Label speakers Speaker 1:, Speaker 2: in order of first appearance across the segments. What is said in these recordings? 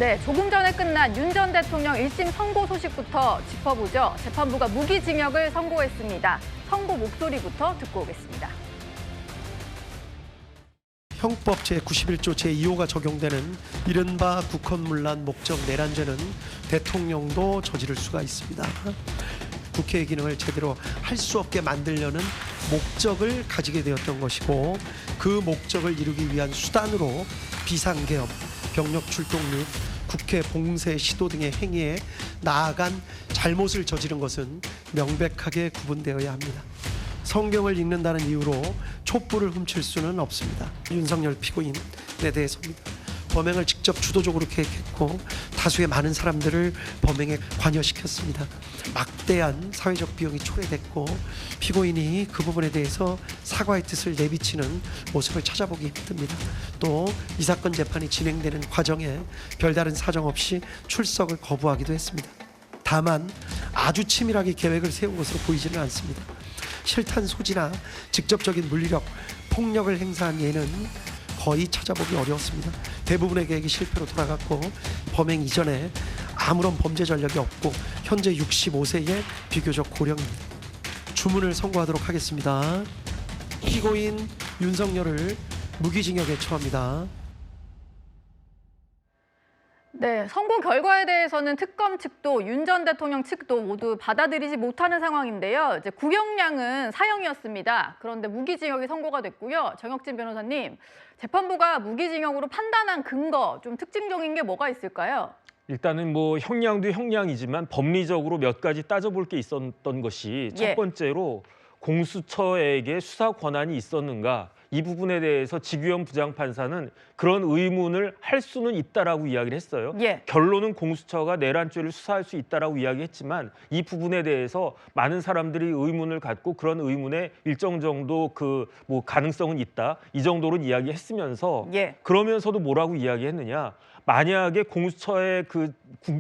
Speaker 1: 네, 조금 전에 끝난 윤 전 대통령 1심 선고 소식부터 짚어보죠. 재판부가 무기징역을 선고했습니다. 선고 목소리부터 듣고 오겠습니다.
Speaker 2: 형법 제91조 제2호가 적용되는 이른바 국헌문란 목적 내란죄는 대통령도 저지를 수가 있습니다. 국회의 기능을 제대로 할 수 없게 만들려는 목적을 가지게 되었던 것이고, 그 목적을 이루기 위한 수단으로 비상계엄, 병력 출동 및 국회 봉쇄 시도 등의 행위에 나아간 잘못을 저지른 것은 명백하게 구분되어야 합니다. 성경을 읽는다는 이유로 촛불을 훔칠 수는 없습니다. 윤석열 피고인에 대해서입니다. 범행을 직접 주도적으로 계획했고 다수의 많은 사람들을 범행에 관여시켰습니다. 막대한 사회적 비용이 초래됐고 피고인이 그 부분에 대해서 사과의 뜻을 내비치는 모습을 찾아보기 힘듭니다. 또 이 사건 재판이 진행되는 과정에 별다른 사정 없이 출석을 거부하기도 했습니다. 다만 아주 치밀하게 계획을 세운 것으로 보이지는 않습니다. 실탄 소지나 직접적인 물리력, 폭력을 행사한 예는 거의 찾아보기 어려웠습니다. 대부분의 계획이 실패로 돌아갔고 범행 이전에 아무런 범죄 전력이 없고 현재 65세의 비교적 고령입니다. 주문을 선고하도록 하겠습니다. 피고인 윤석열을 무기징역에 처합니다.
Speaker 1: 네, 선고 결과에 대해서는 특검 측도 윤 전 대통령 측도 모두 받아들이지 못하는 상황인데요. 이제 구형량은 사형이었습니다. 그런데 무기징역이 선고가 됐고요. 정혁진 변호사님, 재판부가 무기징역으로 판단한 근거, 좀 특징적인 게 뭐가 있을까요?
Speaker 3: 일단은 뭐 형량도 형량이지만 법리적으로 몇 가지 따져볼 게 있었던 것이 첫 번째로 공수처에게 수사 권한이 있었는가, 이 부분에 대해서 지규현 부장판사는 그런 의문을 할 수는 있다라고 이야기를 했어요. 결론은 공수처가 내란죄를 수사할 수 있다라고 이야기했지만 이 부분에 대해서 많은 사람들이 의문을 갖고 그런 의문에 일정 정도 그 뭐 가능성은 있다, 이 정도로 이야기했으면서 그러면서도 뭐라고 이야기했느냐? 만약에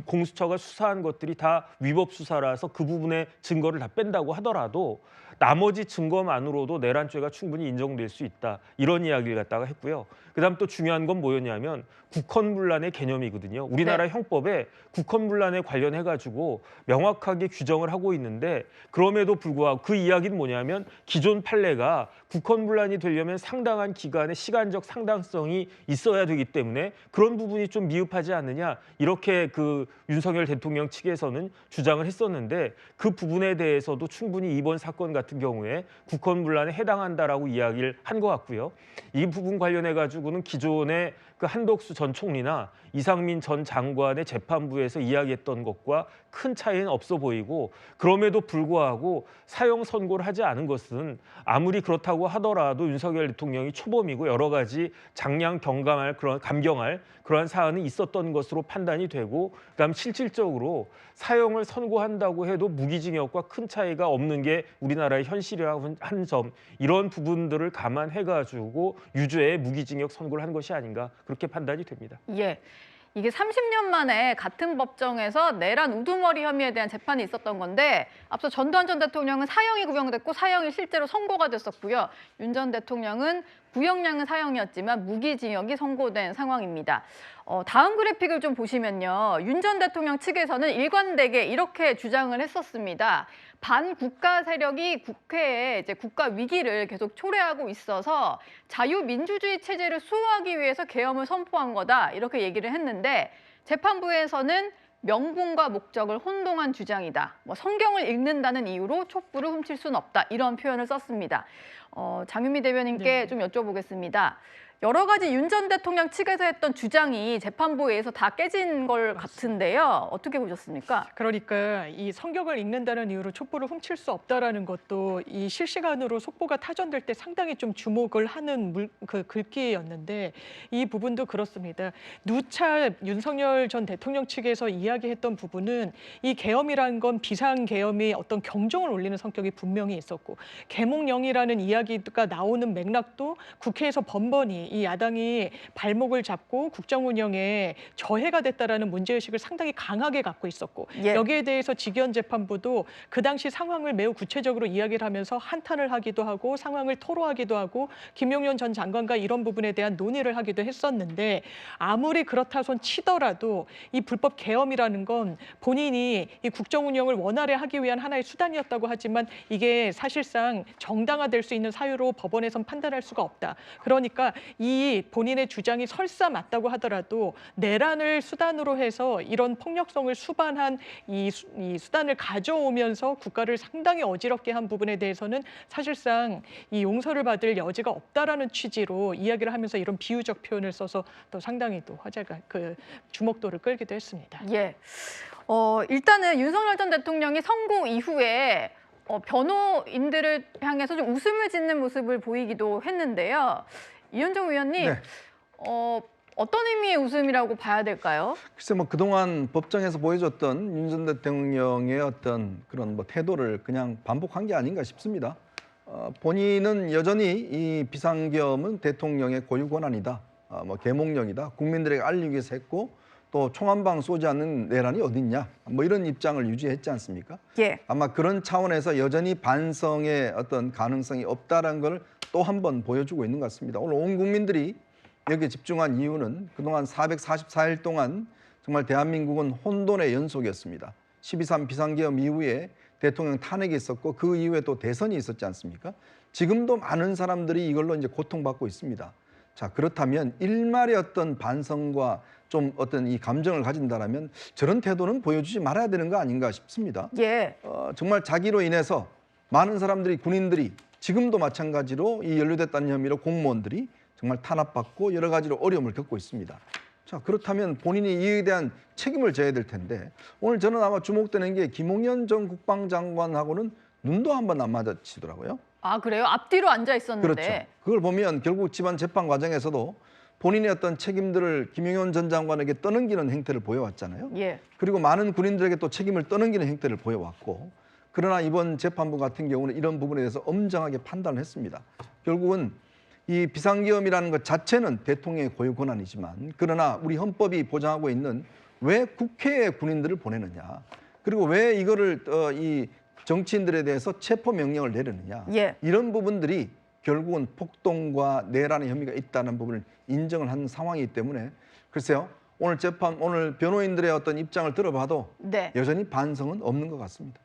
Speaker 3: 공수처가 수사한 것들이 다 위법 수사라서 그 부분의 증거를 다 뺀다고 하더라도 나머지 증거만으로도 내란죄가 충분히 인정될 수 있다, 이런 이야기를 갖다가 했고요. 그다음 또 중요한 건 뭐였냐면 국헌문란의 개념이거든요. 우리나라 형법에 국헌문란에 관련해가지고 명확하게 규정을 하고 있는데, 그럼에도 불구하고 그 이야기는 뭐냐면 기존 판례가 국헌문란이 되려면 상당한 기간의 시간적 상당성이 있어야 되기 때문에 그런 부분이 좀 미흡하지 않느냐, 이렇게 그 윤석열 대통령 측에서는 주장을 했었는데, 그 부분에 대해서도 충분히 이번 사건 같은 경우에 국헌문란에 해당한다라고 이야기를 한 것 같고요. 이 부분 관련해가지고는 기존의 그 한덕수 전 총리나 이상민 전 장관의 재판부에서 이야기했던 것과 큰 차이는 없어 보이고, 그럼에도 불구하고 사형 선고를 하지 않은 것은 아무리 그렇다고 하더라도 윤석열 대통령이 초범이고 여러 가지 장량 감경할 그러한 사안이 있었던 것으로 판단이 되고, 그다음 실질적으로 사형을 선고한다고 해도 무기징역과 큰 차이가 없는 게 우리나라의 현실이라고 한 점, 이런 부분들을 감안해가지고 유죄의 무기징역 선고를 한 것이 아닌가, 그렇게 판단이 됩니다.
Speaker 1: 이게 30년 만에 같은 법정에서 내란 우두머리 혐의에 대한 재판이 있었던 건데, 앞서 전두환 전 대통령은 사형이 구형됐고 사형이 실제로 선고가 됐었고요. 윤 전 대통령은 구형량은 사형이었지만 무기징역이 선고된 상황입니다. 다음 그래픽을 좀 보시면요. 윤 전 대통령 측에서는 일관되게 이렇게 주장을 했었습니다. 반국가 세력이 국회에 이제 국가 위기를 계속 초래하고 있어서 자유민주주의 체제를 수호하기 위해서 계엄을 선포한 거다, 이렇게 얘기를 했는데, 재판부에서는 명분과 목적을 혼동한 주장이다, 성경을 읽는다는 이유로 촛불을 훔칠 수는 없다, 이런 표현을 썼습니다. 장윤미 대변인께 좀 여쭤보겠습니다. 여러 가지 윤 전 대통령 측에서 했던 주장이 재판부에 의해서 다 깨진 걸 같은데요. 어떻게 보셨습니까?
Speaker 4: 그러니까 이 성경을 읽는다는 이유로 촛불을 훔칠 수 없다라는 것도 이 실시간으로 속보가 타전될 때 상당히 좀 주목을 하는 그 글귀였는데, 이 부분도 그렇습니다. 누차 윤석열 전 대통령 측에서 이야기했던 부분은 이 계엄이라는 건 비상계엄이 어떤 경종을 울리는 성격이 분명히 있었고, 계몽령이라는 이야기 이야기가 나오는 맥락도 국회에서 번번이 이 야당이 발목을 잡고 국정 운영에 저해가 됐다라는 문제의식을 상당히 강하게 갖고 있었고
Speaker 1: 예.
Speaker 4: 여기에 대해서 직위원 재판부도 그 당시 상황을 매우 구체적으로 이야기를 하면서 한탄을 하기도 하고 상황을 토로하기도 하고 김용현 전 장관과 이런 부분에 대한 논의를 하기도 했었는데 아무리 그렇다 손 치더라도 이 불법 계엄이라는 건 본인이 이 국정 운영을 원활히 하기 위한 하나의 수단이었다고 하지만 이게 사실상 정당화될 수 있는 사유로 법원에선 판단할 수가 없다. 그러니까 이 본인의 주장이 설사 맞다고 하더라도 내란을 수단으로 해서 이런 폭력성을 수반한 이 수단을 가져오면서 국가를 상당히 어지럽게 한 부분에 대해서는 사실상 이 용서를 받을 여지가 없다라는 취지로 이야기를 하면서 이런 비유적 표현을 써서 또 상당히 또 화제가 그 주목도를 끌기도 했습니다.
Speaker 1: 예. 일단은 윤석열 전 대통령이 선고 이후에 변호인들을 향해서 좀 웃음을 짓는 모습을 보이기도 했는데요. 이현정 의원님,
Speaker 5: 네.
Speaker 1: 어떤 의미의 웃음이라고 봐야 될까요?
Speaker 5: 글쎄 뭐 그동안 법정에서 보여줬던 윤 전 대통령의 어떤 그런 뭐 태도를 그냥 반복한 게 아닌가 싶습니다. 본인은 여전히 이 비상계엄은 대통령의 고유 권한이다, 뭐 계몽령이다, 국민들에게 알리기 위해서 했고 또 총 한 방 쏘지 않는 내란이 어딨냐, 뭐 이런 입장을 유지했지 않습니까?
Speaker 1: 예.
Speaker 5: 아마 그런 차원에서 여전히 반성의 어떤 가능성이 없다라는 걸 또 한 번 보여주고 있는 것 같습니다. 오늘 온 국민들이 여기에 집중한 이유는 그동안 444일 동안 정말 대한민국은 혼돈의 연속이었습니다. 12.3 비상계엄 이후에 대통령 탄핵이 있었고 그 이후에 또 대선이 있었지 않습니까? 지금도 많은 사람들이 이걸로 이제 고통받고 있습니다. 자, 그렇다면 일말의 어떤 반성과 좀 어떤 이 감정을 가진다라면 저런 태도는 보여주지 말아야 되는 거 아닌가 싶습니다.
Speaker 1: 예.
Speaker 5: 정말 자기로 인해서 많은 사람들이, 군인들이 지금도 마찬가지로 이 연루됐다는 혐의로 공무원들이 정말 탄압받고 여러 가지로 어려움을 겪고 있습니다. 자, 그렇다면 본인이 이에 대한 책임을 져야 될 텐데 오늘 저는 아마 주목되는 게 김용현 전 국방장관하고는 눈도 한번 안 마주치더라고요.
Speaker 1: 아, 그래요? 앞뒤로 앉아 있었는데.
Speaker 5: 그렇죠. 그걸 보면 결국 집안 재판 과정에서도 본인의 어떤 책임들을 김용현 전 장관에게 떠넘기는 행태를 보여왔잖아요.
Speaker 1: 예.
Speaker 5: 그리고 많은 군인들에게 또 책임을 떠넘기는 행태를 보여왔고, 그러나 이번 재판부 같은 경우는 이런 부분에 대해서 엄정하게 판단을 했습니다. 결국은 이 비상계엄이라는 것 자체는 대통령의 고유 권한이지만, 그러나 우리 헌법이 보장하고 있는 왜 국회에 군인들을 보내느냐, 그리고 왜 이거를 이 정치인들에 대해서 체포 명령을 내리느냐,
Speaker 1: 예.
Speaker 5: 이런 부분들이 결국은 폭동과 내란의 혐의가 있다는 부분을 인정을 한 상황이기 때문에 글쎄요, 오늘 재판, 오늘 변호인들의 어떤 입장을 들어봐도
Speaker 1: 네.
Speaker 5: 여전히 반성은 없는 것 같습니다.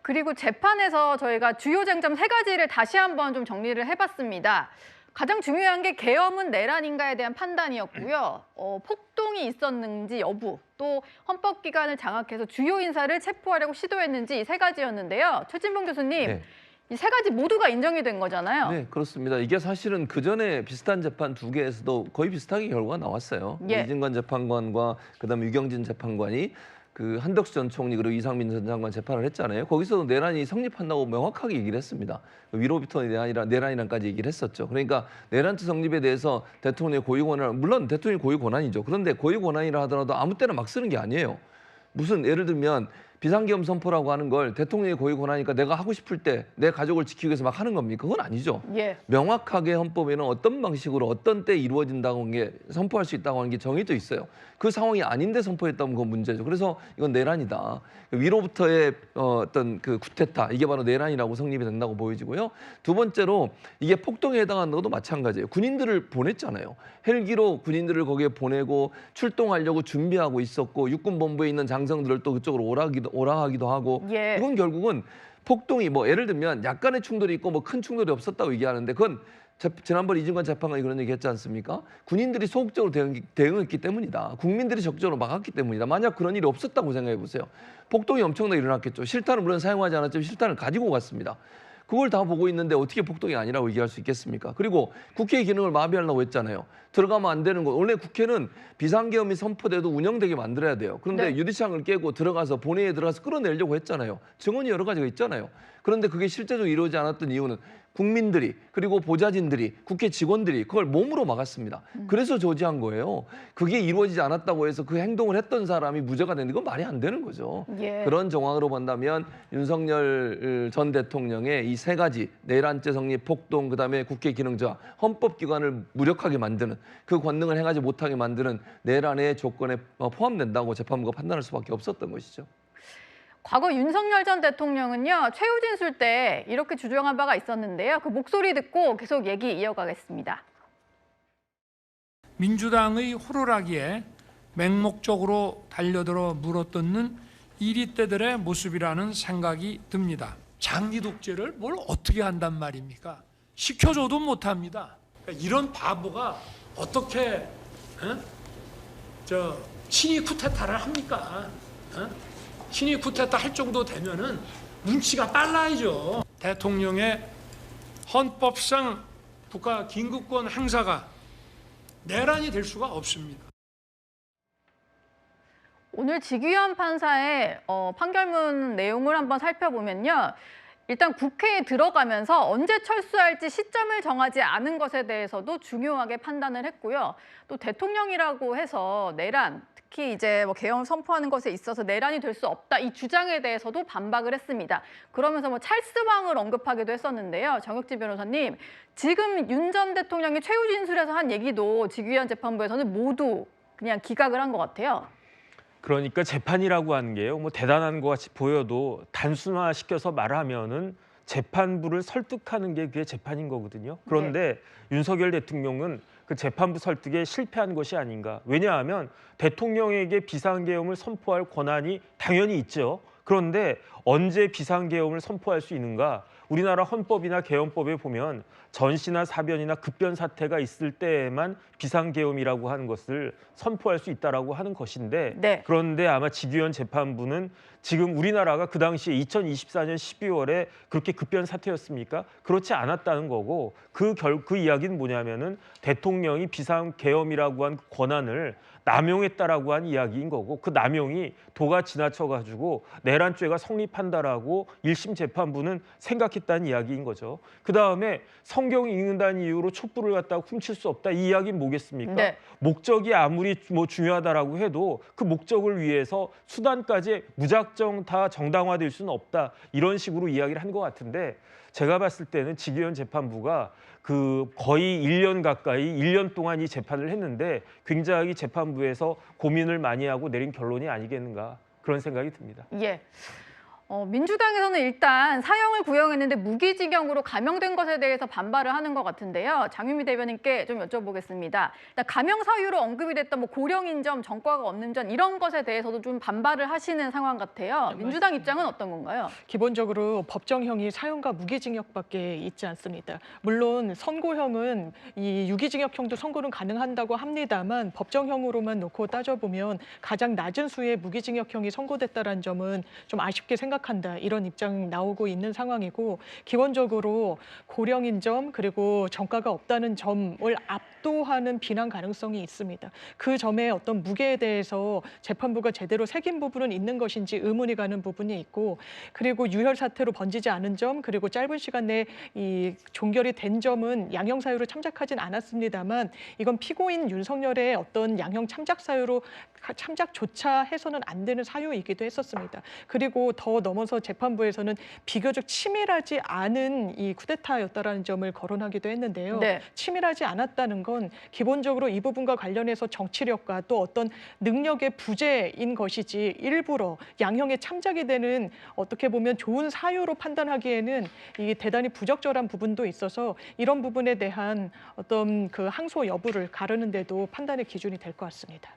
Speaker 1: 그리고 재판에서 저희가 주요 쟁점 3가지를 다시 한번 좀 정리를 해봤습니다. 가장 중요한 게 계엄은 내란인가에 대한 판단이었고요. 폭동이 있었는지 여부, 또 헌법기관을 장악해서 주요 인사를 체포하려고 시도했는지 이 3가지였는데요. 최진봉 교수님,
Speaker 6: 네.
Speaker 1: 이 3가지 모두가 인정이 된 거잖아요.
Speaker 6: 네, 그렇습니다. 이게 사실은 그 전에 비슷한 재판 2개에서도 거의 비슷하게 결과가 나왔어요.
Speaker 1: 예.
Speaker 6: 이진관 재판관과 그다음에 유경진 재판관이 그 한덕수 전 총리 그리고 이상민 전 장관 재판을 했잖아요. 거기서도 내란이 성립한다고 명확하게 얘기를 했습니다. 위로부터 내란이란까지 얘기를 했었죠. 그러니까 내란죄 성립에 대해서 대통령의 고유 권한, 물론 대통령의 고유 권한이죠. 그런데 고유 권한이라 하더라도 아무 때나 막 쓰는 게 아니에요. 무슨 예를 들면 비상계엄 선포라고 하는 걸 대통령의 고유 권한이니까 내가 하고 싶을 때 내 가족을 지키기 위해서 막 하는 겁니까? 그건 아니죠.
Speaker 1: 예.
Speaker 6: 명확하게 헌법에는 어떤 방식으로 어떤 때 이루어진다고 하는 게 선포할 수 있다고 하는 게 정해져 있어요. 그 상황이 아닌데 선포했다면 그건 문제죠. 그래서 이건 내란이다. 위로부터의 어떤 그 쿠데타, 이게 바로 내란이라고 성립이 된다고 보여지고요. 두 번째로 이게 폭동에 해당하는 것도 마찬가지예요. 군인들을 보냈잖아요. 헬기로 군인들을 거기에 보내고 출동하려고 준비하고 있었고 육군본부에 있는 장성들을 또 그쪽으로 오라하기도 하고
Speaker 1: 예.
Speaker 6: 이건 결국은 폭동이 뭐 예를 들면 약간의 충돌이 있고 뭐 큰 충돌이 없었다고 얘기하는데 그건 지난번 이진관 재판관이 그런 얘기 했지 않습니까? 군인들이 소극적으로 대응했기 때문이다. 국민들이 적극적으로 막았기 때문이다. 만약 그런 일이 없었다고 생각해 보세요. 폭동이 엄청나게 일어났겠죠. 실탄을 물론 사용하지 않았지만 실탄을 가지고 갔습니다. 그걸 다 보고 있는데 어떻게 폭동이 아니라고 얘기할 수 있겠습니까? 그리고 국회의 기능을 마비하려고 했잖아요. 들어가면 안 되는 거. 원래 국회는 비상계엄이 선포돼도 운영되게 만들어야 돼요. 그런데
Speaker 1: 네.
Speaker 6: 유리창을 깨고 들어가서 본회의에 들어가서 끌어내려고 했잖아요. 증언이 여러 가지가 있잖아요. 그런데 그게 실제적으로 이루어지지 않았던 이유는 국민들이 그리고 보좌진들이 국회 직원들이 그걸 몸으로 막았습니다. 그래서 저지한 거예요. 그게 이루어지지 않았다고 해서 그 행동을 했던 사람이 무죄가 되는 건 말이 안 되는 거죠.
Speaker 1: 예.
Speaker 6: 그런 정황으로 본다면 윤석열 전 대통령의 이 세 가지 내란죄 성립, 폭동, 그다음에 국회 기능 저하, 헌법기관을 무력하게 만드는 그 권능을 행하지 못하게 만드는 내란의 조건에 포함된다고 재판부가 판단할 수밖에 없었던 것이죠.
Speaker 1: 과거 윤석열 전 대통령은요, 최후 진술 때 이렇게 주장한 바가 있었는데요. 그 목소리 듣고 계속 얘기 이어가겠습니다.
Speaker 7: 민주당의 호루라기에 맹목적으로 달려들어 물어뜯는 이리떼들의 모습이라는 생각이 듭니다. 장기 독재를 뭘 어떻게 한단 말입니까? 시켜줘도 못합니다. 그러니까 이런 바보가 어떻게 친위 쿠데타를 합니까? 친위 쿠데타 할 정도 되면은 눈치가 빨라야죠. 대통령의 헌법상 국가 긴급권 행사가 내란이 될 수가 없습니다.
Speaker 1: 오늘 직위원 판사의 판결문 내용을 한번 살펴보면요. 일단 국회에 들어가면서 언제 철수할지 시점을 정하지 않은 것에 대해서도 중요하게 판단을 했고요. 또 대통령이라고 해서 내란, 특히 이제 개헌을 선포하는 것에 있어서 내란이 될 수 없다, 이 주장에 대해서도 반박을 했습니다. 그러면서 찰스왕을 언급하기도 했었는데요. 정혁진 변호사님, 지금 윤 전 대통령이 최후 진술에서 한 얘기도 직위원 재판부에서는 모두 그냥 기각을 한 것 같아요.
Speaker 3: 그러니까 재판이라고 하는 게요, 뭐 대단한 것 같이 보여도 단순화시켜서 말하면은 재판부를 설득하는 게 그게 재판인 거거든요. 그런데 윤석열 대통령은 그 재판부 설득에 실패한 것이 아닌가. 왜냐하면 대통령에게 비상계엄을 선포할 권한이 당연히 있죠. 그런데 언제 비상계엄을 선포할 수 있는가? 우리나라 헌법이나 개헌법에 보면 전시나 사변이나 급변 사태가 있을 때에만 비상계엄이라고 하는 것을 선포할 수 있다라고 하는 것인데,
Speaker 1: 네.
Speaker 3: 그런데 아마 직위원 재판부는 지금 우리나라가 그 당시에 2024년 12월에 그렇게 급변 사태였습니까? 그렇지 않았다는 거고, 그 이야기는 뭐냐면은 대통령이 비상계엄이라고 한 권한을 남용했다라고 한 이야기인 거고, 그 남용이 도가 지나쳐가지고 내란죄가 성립한다라고 1심 재판부는 생각했다는 이야기인 거죠. 그 다음에 성경 읽는다는 이유로 촛불을 갖다가 훔칠 수 없다, 이 이야기는 뭐겠습니까?
Speaker 1: 네.
Speaker 3: 목적이 아무리 중요하다라고 해도 그 목적을 위해서 수단까지 무작정 다 정당화될 수는 없다, 이런 식으로 이야기를 한 것 같은데, 제가 봤을 때는 직위원 재판부가 그 거의 1년 가까이 1년 동안 이 재판을 했는데 굉장히 재판부에서 고민을 많이 하고 내린 결론이 아니겠는가, 그런 생각이 듭니다.
Speaker 1: 예. 민주당에서는 일단 사형을 구형했는데 무기징역으로 감형된 것에 대해서 반발을 하는 것 같은데요. 장유미 대변인께 좀 여쭤보겠습니다. 일단 감형 사유로 언급이 됐던 고령인 점, 전과가 없는 점, 이런 것에 대해서도 좀 반발을 하시는 상황 같아요. 민주당 입장은 어떤 건가요?
Speaker 4: 기본적으로 법정형이 사형과 무기징역밖에 있지 않습니다. 물론 선고형은 이 유기징역형도 선고는 가능한다고 합니다만, 법정형으로만 놓고 따져보면 가장 낮은 수의 무기징역형이 선고됐다는 점은 좀 아쉽게 생각합니다. 이런 입장 나오고 있는 상황이고, 기본적으로 고령인 점 그리고 전과가 없다는 점을 압도하는 비난 가능성이 있습니다. 그 점의 어떤 무게에 대해서 재판부가 제대로 새긴 부분은 있는 것인지 의문이 가는 부분이 있고, 그리고 유혈 사태로 번지지 않은 점, 그리고 짧은 시간 내에 이 종결이 된 점은 양형 사유로 참작하진 않았습니다만, 이건 피고인 윤석열의 어떤 양형 참작 사유로 참작조차 해서는 안 되는 사유이기도 했었습니다. 그리고 더 넘어서 재판부에서는 비교적 치밀하지 않은 이 쿠데타였다라는 점을 거론하기도 했는데요.
Speaker 1: 네.
Speaker 4: 치밀하지 않았다는 건 기본적으로 이 부분과 관련해서 정치력과 또 어떤 능력의 부재인 것이지, 일부러 양형에 참작이 되는 어떻게 보면 좋은 사유로 판단하기에는 이 대단히 부적절한 부분도 있어서, 이런 부분에 대한 어떤 그 항소 여부를 가르는 데도 판단의 기준이 될 것 같습니다.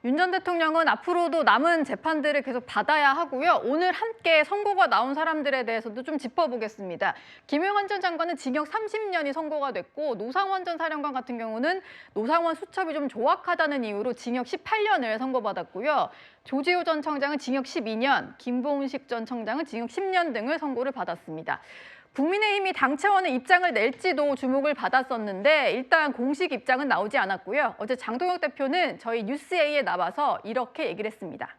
Speaker 1: 윤 전 대통령은 앞으로도 남은 재판들을 계속 받아야 하고요. 오늘 함께 선고가 나온 사람들에 대해서도 좀 짚어보겠습니다. 김영환 전 장관은 징역 30년이 선고가 됐고, 노상원 전 사령관 같은 경우는 노상원 수첩이 좀 조악하다는 이유로 징역 18년을 선고받았고요. 조지호 전 청장은 징역 12년, 김봉식 전 청장은 징역 10년 등을 선고를 받았습니다. 국민의힘이 당 차원의 입장을 낼지도 주목을 받았었는데 일단 공식 입장은 나오지 않았고요. 어제 장동혁 대표는 저희 뉴스A에 나와서 이렇게 얘기를 했습니다.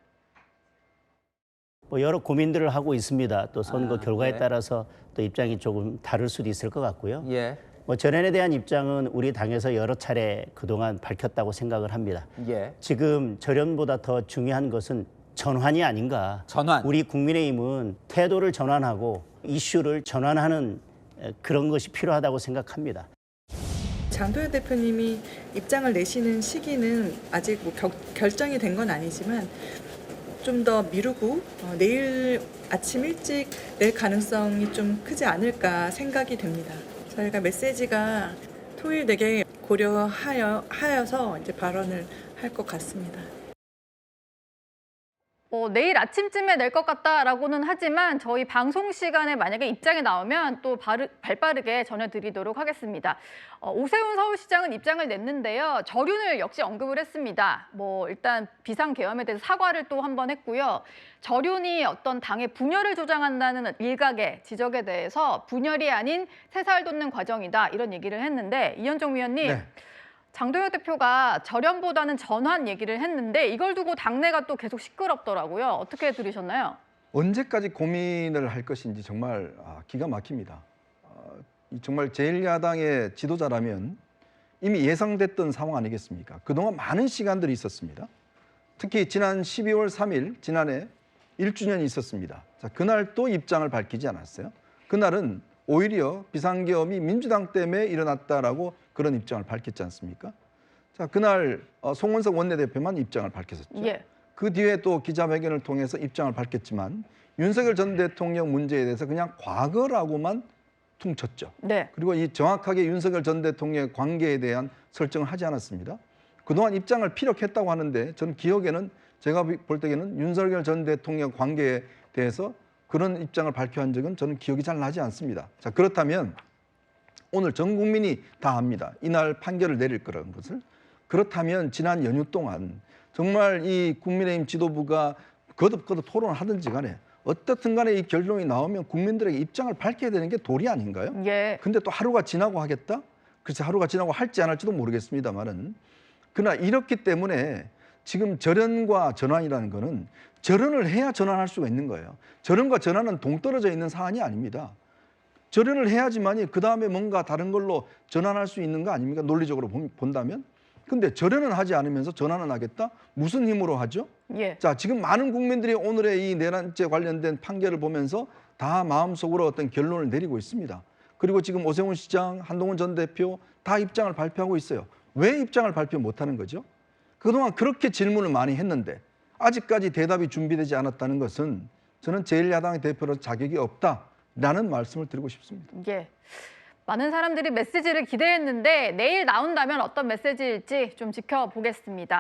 Speaker 8: 뭐 여러 고민들을 하고 있습니다. 또 선거
Speaker 9: 아,
Speaker 8: 결과에
Speaker 9: 예.
Speaker 8: 따라서 또 입장이 조금 다를 수도 있을 것 같고요.
Speaker 9: 예.
Speaker 8: 뭐 전환에 대한 입장은 우리 당에서 여러 차례 그동안 밝혔다고 생각을 합니다.
Speaker 9: 예.
Speaker 8: 지금 절연보다 더 중요한 것은 전환이 아닌가.
Speaker 9: 전환.
Speaker 8: 우리 국민의힘은 태도를 전환하고 이슈를 전환하는 그런 것이 필요하다고 생각합니다.
Speaker 10: 장도연 대표님이 입장을 내시는 시기는 아직 뭐 결정이 된 건 아니지만 좀 더 미루고 내일 아침 일찍 낼 가능성이 좀 크지 않을까 생각이 됩니다. 저희가 메시지가 토요일 내게 고려하여서 이제 발언을 할 것 같습니다.
Speaker 1: 내일 아침쯤에 낼 것 같다라고는 하지만 저희 방송 시간에 만약에 입장이 나오면 또 발빠르게 전해드리도록 하겠습니다. 오세훈 서울시장은 입장을 냈는데요. 저륜을 역시 언급을 했습니다. 일단 비상계엄에 대해서 사과를 또 한 번 했고요. 저륜이 어떤 당의 분열을 조장한다는 일각의 지적에 대해서 분열이 아닌 새살 돋는 과정이다 이런 얘기를 했는데 이현정 위원님.
Speaker 5: 네.
Speaker 1: 장도연 대표가 절연보다는 전환 얘기를 했는데 이걸 두고 당내가 또 계속 시끄럽더라고요. 어떻게 들으셨나요?
Speaker 5: 언제까지 고민을 할 것인지 정말 기가 막힙니다. 정말 제1야당의 지도자라면 이미 예상됐던 상황 아니겠습니까? 그동안 많은 시간들이 있었습니다. 특히 지난 12월 3일 지난해 1주년이 있었습니다. 자, 그날 또 입장을 밝히지 않았어요. 그날은 오히려 비상계엄이 민주당 때문에 일어났다라고 그런 입장을 밝혔지 않습니까? 자, 그날 송원석 원내대표만 입장을 밝혔었죠.
Speaker 1: 예.
Speaker 5: 그 뒤에 또 기자회견을 통해서 입장을 밝혔지만 윤석열 전 대통령 문제에 대해서 그냥 과거라고만 퉁쳤죠.
Speaker 1: 네.
Speaker 5: 그리고 이 정확하게 윤석열 전 대통령의 관계에 대한 설정을 하지 않았습니다. 그동안 입장을 피력했다고 하는데 저는 기억에는 제가 볼 때에는 윤석열 전 대통령 관계에 대해서 그런 입장을 발표한 적은 저는 기억이 잘 나지 않습니다. 자, 그렇다면 오늘 전 국민이 다 압니다. 이날 판결을 내릴 거라는 것을. 그렇다면 지난 연휴 동안 정말 이 국민의힘 지도부가 거듭거듭 토론을 하든지 간에 어떻든 간에 이 결론이 나오면 국민들에게 입장을 밝혀야 되는 게 도리 아닌가요?
Speaker 1: 예.
Speaker 5: 근데 또 하루가 지나고 하겠다? 글쎄 하루가 지나고 할지 안 할지도 모르겠습니다만은 그러나 이렇기 때문에 지금 절연과 전환이라는 거는 절연을 해야 전환할 수가 있는 거예요. 절연과 전환은 동떨어져 있는 사안이 아닙니다. 절연을 해야지만이 그 다음에 뭔가 다른 걸로 전환할 수 있는 거 아닙니까? 논리적으로 본다면. 근데 절연은 하지 않으면서 전환은 하겠다? 무슨 힘으로 하죠?
Speaker 1: 예.
Speaker 5: 자, 지금 많은 국민들이 오늘의 이 내란죄 관련된 판결을 보면서 다 마음속으로 어떤 결론을 내리고 있습니다. 그리고 지금 오세훈 시장, 한동훈 전 대표 다 입장을 발표하고 있어요. 왜 입장을 발표 못하는 거죠? 그동안 그렇게 질문을 많이 했는데 아직까지 대답이 준비되지 않았다는 것은 저는 제1야당의 대표로 자격이 없다라는 말씀을 드리고 싶습니다.
Speaker 1: 예. 많은 사람들이 메시지를 기대했는데 내일 나온다면 어떤 메시지일지 좀 지켜보겠습니다.